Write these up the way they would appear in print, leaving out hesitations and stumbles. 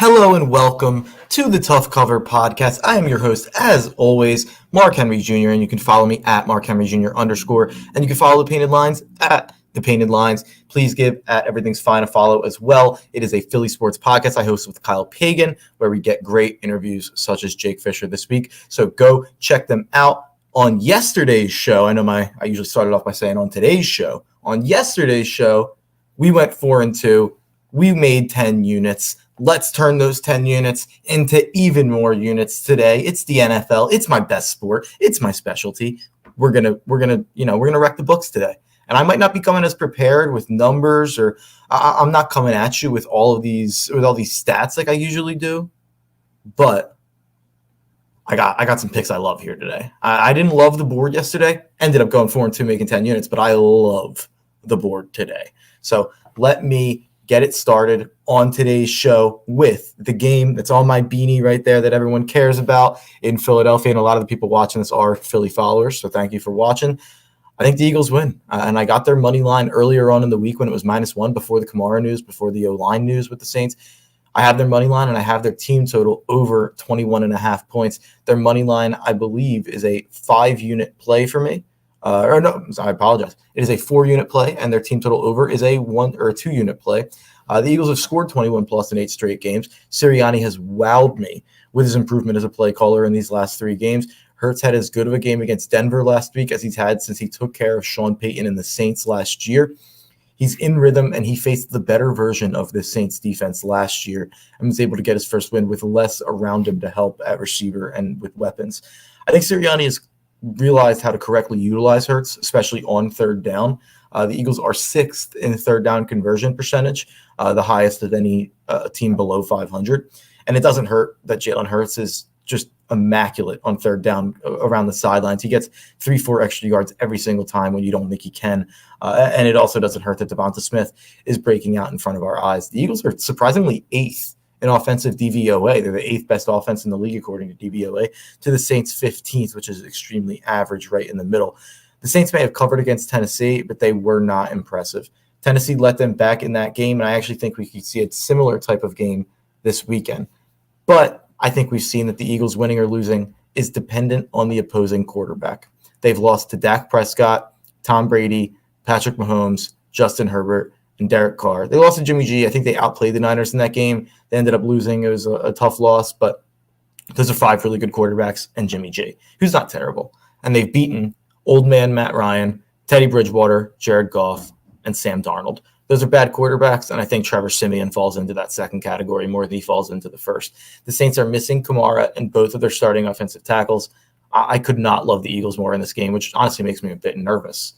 Hello and welcome to the Tough Cover Podcast. I am your host, as always, Mark Henry Jr., and you can follow me at Mark Henry Jr. _, and you can follow the Painted Lines at the Painted Lines. Please give at Everything's Fine a follow as well. It is a Philly sports podcast I host with Kyle Pagan, where we get great interviews such as Jake Fisher this week. So go check them out. On yesterday's show, I usually started off by saying on today's show. On yesterday's show, we went 4-2. We made 10 units. Let's turn those 10 units into even more units today. It's the NFL. It's my best sport. It's my specialty. We're gonna wreck the books today. And I might not be coming as prepared with numbers, or I'm not coming at you with all these stats like I usually do. But I got some picks I love here today. I didn't love the board yesterday. Ended up going 4-2, making 10 units, but I love the board today. So let me get it started on today's show with the game that's on my beanie right there that everyone cares about in Philadelphia. And a lot of the people watching this are Philly followers, so thank you for watching. I think the Eagles win, and I got their money line earlier on in the week when it was -1 before the Kamara news, before the O-line news with the Saints. I have their money line, and I have their team total over 21.5 points. Their money line, I believe, is a 5-unit play for me. I apologize. It is a 4-unit play, and their team total over is a 1 or a 2-unit play. The Eagles have scored 21 plus in 8 straight games. Sirianni has wowed me with his improvement as a play caller in these last 3 games. Hurts had as good of a game against Denver last week as he's had since he took care of Sean Payton and the Saints last year. He's in rhythm, and he faced the better version of the Saints defense last year and was able to get his first win with less around him to help at receiver and with weapons. I think Sirianni has realized how to correctly utilize Hurts, especially on third down. The Eagles are 6th in third down conversion percentage, the highest of any team below 500. And it doesn't hurt that Jalen Hurts is just immaculate on third down around the sidelines. He gets 3-4 extra yards every single time when you don't think he can. And it also doesn't hurt that Devonta Smith is breaking out in front of our eyes. The Eagles are surprisingly 8th in offensive DVOA. They're the 8th best offense in the league, according to DVOA, to the Saints 15th, which is extremely average right in the middle. The Saints may have covered against Tennessee, but they were not impressive. Tennessee let them back in that game, and I actually think we could see a similar type of game this weekend. But I think we've seen that the Eagles winning or losing is dependent on the opposing quarterback. They've lost to Dak Prescott, Tom Brady, Patrick Mahomes, Justin Herbert, and Derek Carr. They lost to Jimmy G. I think they outplayed the Niners in that game. They ended up losing. It was a tough loss, but those are 5 really good quarterbacks and Jimmy G, who's not terrible. And they've beaten old man Matt Ryan, Teddy Bridgewater, Jared Goff, and Sam Darnold. Those are bad quarterbacks, and I think Trevor Siemian falls into that second category more than he falls into the first. The Saints are missing Kamara and both of their starting offensive tackles. I could not love the Eagles more in this game, which honestly makes me a bit nervous.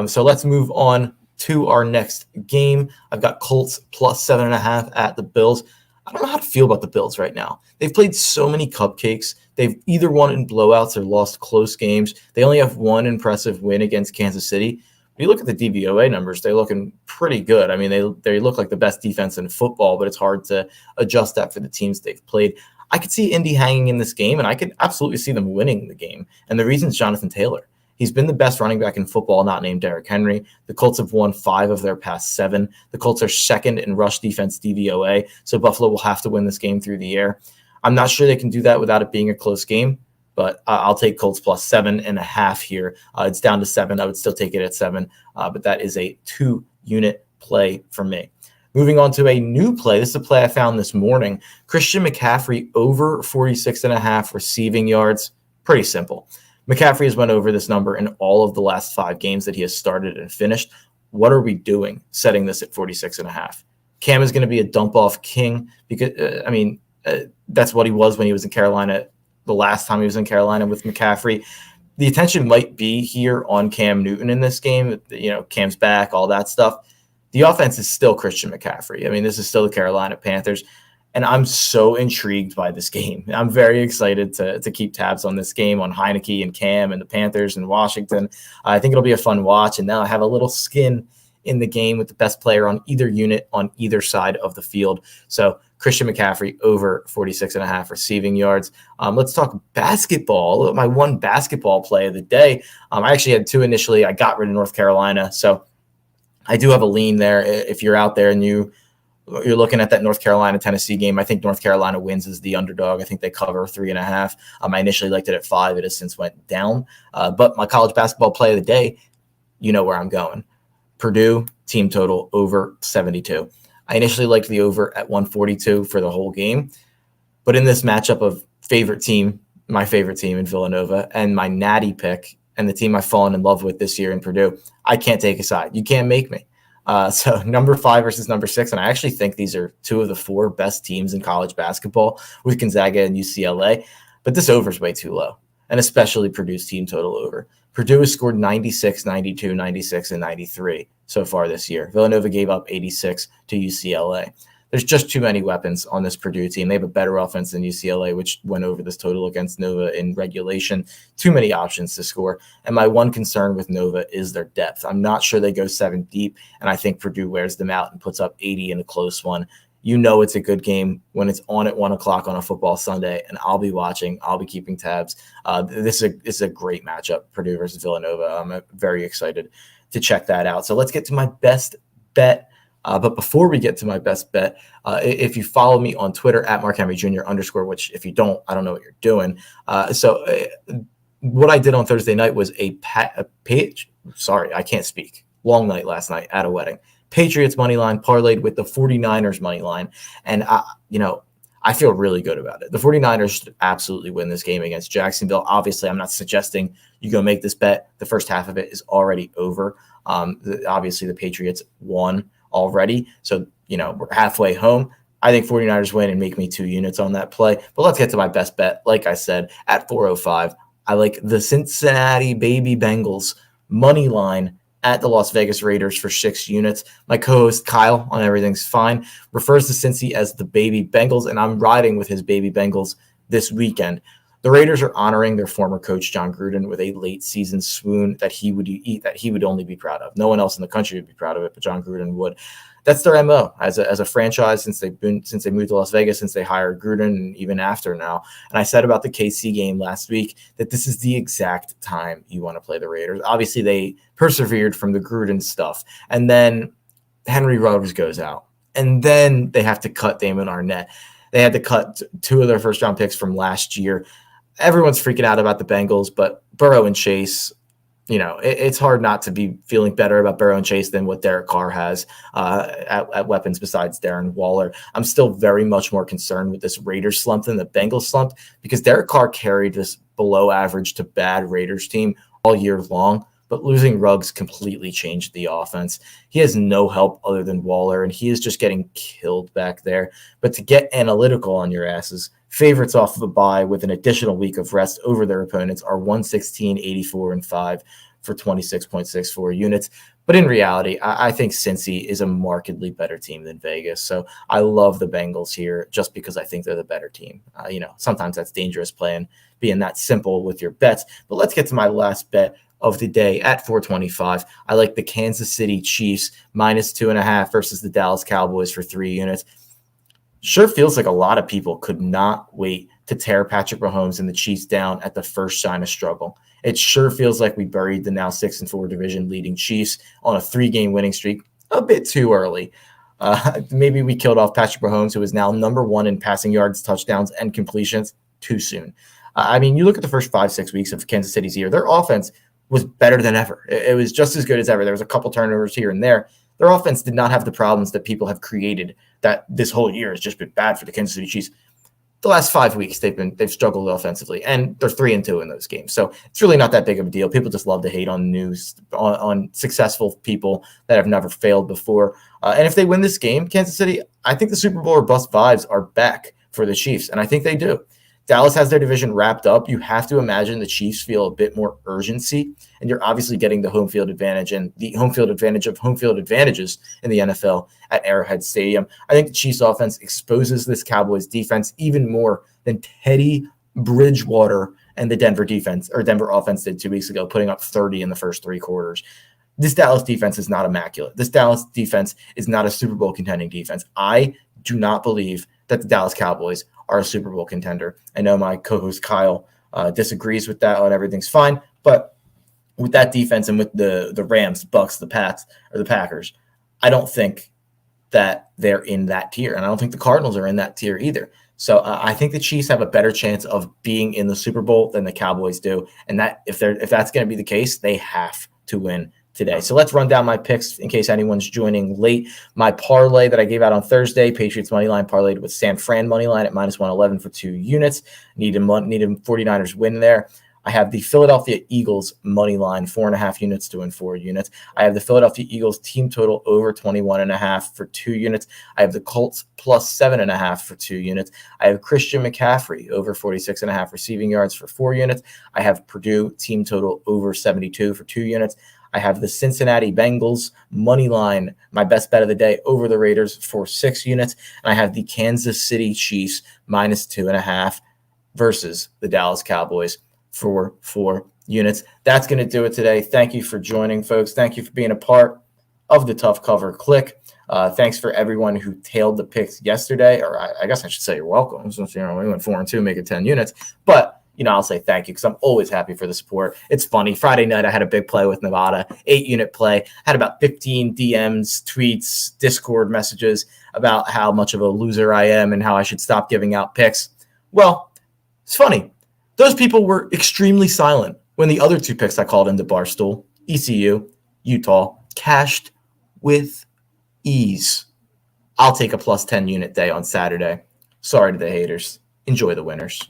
So let's move on to our next game. I've got Colts plus 7.5 at the Bills. I don't know how to feel about the Bills right now. They've played so many cupcakes. They've either won in blowouts or lost close games. They only have one impressive win against Kansas City. When you look at the DVOA numbers, they're looking pretty good. I mean, they look like the best defense in football, but it's hard to adjust that for the teams they've played. I could see Indy hanging in this game, and I could absolutely see them winning the game. And the reason is Jonathan Taylor. He's been the best running back in football, not named Derrick Henry. The Colts have won 5 of their past 7. The Colts are 2nd in rush defense DVOA, so Buffalo will have to win this game through the air. I'm not sure they can do that without it being a close game, but I'll take Colts plus 7.5 here. It's down to 7. I would still take it at 7, but that is a 2-unit play for me. Moving on to a new play. This is a play I found this morning. Christian McCaffrey over 46.5 receiving yards. Pretty simple. McCaffrey has went over this number in all of the last 5 games that he has started and finished. What are we doing setting this at 46.5? Cam is going to be a dump-off king because, that's what he was when he was in Carolina the last time he was in Carolina with McCaffrey. The attention might be here on Cam Newton in this game. Cam's back, all that stuff. The offense is still Christian McCaffrey. I mean, this is still the Carolina Panthers. And I'm so intrigued by this game. I'm very excited to keep tabs on this game, on Heineke and Cam and the Panthers and Washington. I think it'll be a fun watch. And now I have a little skin in the game with the best player on either unit on either side of the field. So Christian McCaffrey over 46.5 receiving yards. Let's talk basketball. My one basketball play of the day. I actually had 2 initially. I got rid of North Carolina. So I do have a lean there. If you're out there and you You're looking at that North Carolina-Tennessee game. I think North Carolina wins as the underdog. I think they cover 3.5. I initially liked it at 5. It has since went down. But my college basketball play of the day, you know where I'm going. Purdue, team total, over 72. I initially liked the over at 142 for the whole game. But in this matchup of my favorite team in Villanova, and my natty pick, and the team I've fallen in love with this year in Purdue, I can't take a side. You can't make me. So number 5 versus number 6, and I actually think these are 2 of the 4 best teams in college basketball with Gonzaga and UCLA, but this over is way too low, and especially Purdue's team total over. Purdue has scored 96, 92, 96, and 93 so far this year. Villanova gave up 86 to UCLA. There's just too many weapons on this Purdue team. They have a better offense than UCLA, which went over this total against Nova in regulation. Too many options to score. And my one concern with Nova is their depth. I'm not sure they go 7 deep, and I think Purdue wears them out and puts up 80 in a close one. You know it's a good game when it's on at 1 o'clock on a football Sunday, and I'll be watching. I'll be keeping tabs. This is a great matchup, Purdue versus Villanova. I'm very excited to check that out. So let's get to my best bet. But before we get to my best bet, if you follow me on Twitter at Mark Henry Jr. _, which if you don't, I don't know what you're doing. What I did on Thursday night was a page. Sorry, I can't speak. Long night last night at a wedding. Patriots money line parlayed with the 49ers money line. And, I feel really good about it. The 49ers should absolutely win this game against Jacksonville. Obviously, I'm not suggesting you go make this bet. The first half of it is already over. Obviously, the Patriots won already. So, we're halfway home. I think 49ers win and make me 2 units on that play. But let's get to my best bet. Like I said, at 405, I like the Cincinnati baby Bengals money line at the Las Vegas Raiders for 6 units. My co-host Kyle on Everything's Fine refers to Cincy as the baby Bengals, and I'm riding with his baby Bengals this weekend. The Raiders are honoring their former coach, John Gruden, with a late season swoon that he would only be proud of. No one else in the country would be proud of it, but John Gruden would. That's their MO as a franchise since they moved to Las Vegas, since they hired Gruden, and even after now. And I said about the KC game last week that this is the exact time you want to play the Raiders. Obviously, they persevered from the Gruden stuff, and then Henry Ruggs goes out, and then they have to cut Damon Arnett. They had to cut 2 of their first-round picks from last year. Everyone's freaking out about the Bengals, but Burrow and Chase, it's hard not to be feeling better about Burrow and Chase than what Derek Carr has at weapons besides Darren Waller. I'm still very much more concerned with this Raiders slump than the Bengals slump because Derek Carr carried this below average to bad Raiders team all year long, but losing Ruggs completely changed the offense. He has no help other than Waller, and he is just getting killed back there. But to get analytical on your asses, favorites off of a bye with an additional week of rest over their opponents are 116, 84, and 5 for 26.64 units. But in reality, I think Cincy is a markedly better team than Vegas. So I love the Bengals here just because I think they're the better team. Sometimes that's dangerous playing, being that simple with your bets. But let's get to my last bet of the day at 425. I like the Kansas City Chiefs -2.5 versus the Dallas Cowboys for 3 units. Sure feels like a lot of people could not wait to tear Patrick Mahomes and the Chiefs down at the first sign of struggle. It sure feels like we buried the now 6-4 division leading Chiefs on a 3-game winning streak a bit too early. Maybe we killed off Patrick Mahomes, who is now number 1 in passing yards, touchdowns, and completions, too soon. You look at the first 5-6 weeks of Kansas City's year, their offense was better than ever. It was just as good as ever. There was a couple turnovers here and there. Their offense did not have the problems that people have created that this whole year has just been bad for the Kansas City Chiefs. The last 5 weeks, they've struggled offensively, and they're 3-2 in those games. So it's really not that big of a deal. People just love to hate on news, on successful people that have never failed before. And if they win this game, Kansas City, I think the Super Bowl or bust vibes are back for the Chiefs, and I think they do. Dallas has their division wrapped up. You have to imagine the Chiefs feel a bit more urgency, and you're obviously getting the home field advantage and the home field advantage of home field advantages in the NFL at Arrowhead Stadium. I think the Chiefs offense exposes this Cowboys defense even more than Teddy Bridgewater and the Denver offense did 2 weeks ago, putting up 30 in the first 3 quarters. This Dallas defense is not immaculate. This Dallas defense is not a Super Bowl contending defense. I do not believe that the Dallas Cowboys are a Super Bowl contender. I know my co-host Kyle disagrees with that on Everything's Fine, but with that defense and with the Rams, Bucks, the Pats, or the Packers, I don't think that they're in that tier. And I don't think the Cardinals are in that tier either. So I think the Chiefs have a better chance of being in the Super Bowl than the Cowboys do. And that if that's going to be the case, they have to win today. So let's run down my picks in case anyone's joining late. My parlay that I gave out on Thursday, Patriots money line parlayed with San Fran money line at -111 for 2 units. Needed 49ers win there. I have the Philadelphia Eagles money line, 4.5 units to win 4 units. I have the Philadelphia Eagles team total over 21.5 for 2 units. I have the Colts plus 7.5 for 2 units. I have Christian McCaffrey over 46.5 receiving yards for 4 units. I have Purdue team total over 72 for 2 units. I have the Cincinnati Bengals money line, my best bet of the day, over the Raiders for 6 units. And I have the Kansas City Chiefs -2.5 versus the Dallas Cowboys for 4 units. That's going to do it today. Thank you for joining, folks. Thank you for being a part of the Tough Cover Click. Thanks for everyone who tailed the picks yesterday, or I guess I should say you're welcome. Since we went 4-2, making 10 units. But I'll say thank you because I'm always happy for the support. It's funny. Friday night, I had a big play with Nevada, 8-unit play. Had about 15 DMs, tweets, Discord messages about how much of a loser I am and how I should stop giving out picks. Well, it's funny. Those people were extremely silent when the other 2 picks I called into Barstool, ECU, Utah, cashed with ease. I'll take a +10 unit day on Saturday. Sorry to the haters. Enjoy the winners.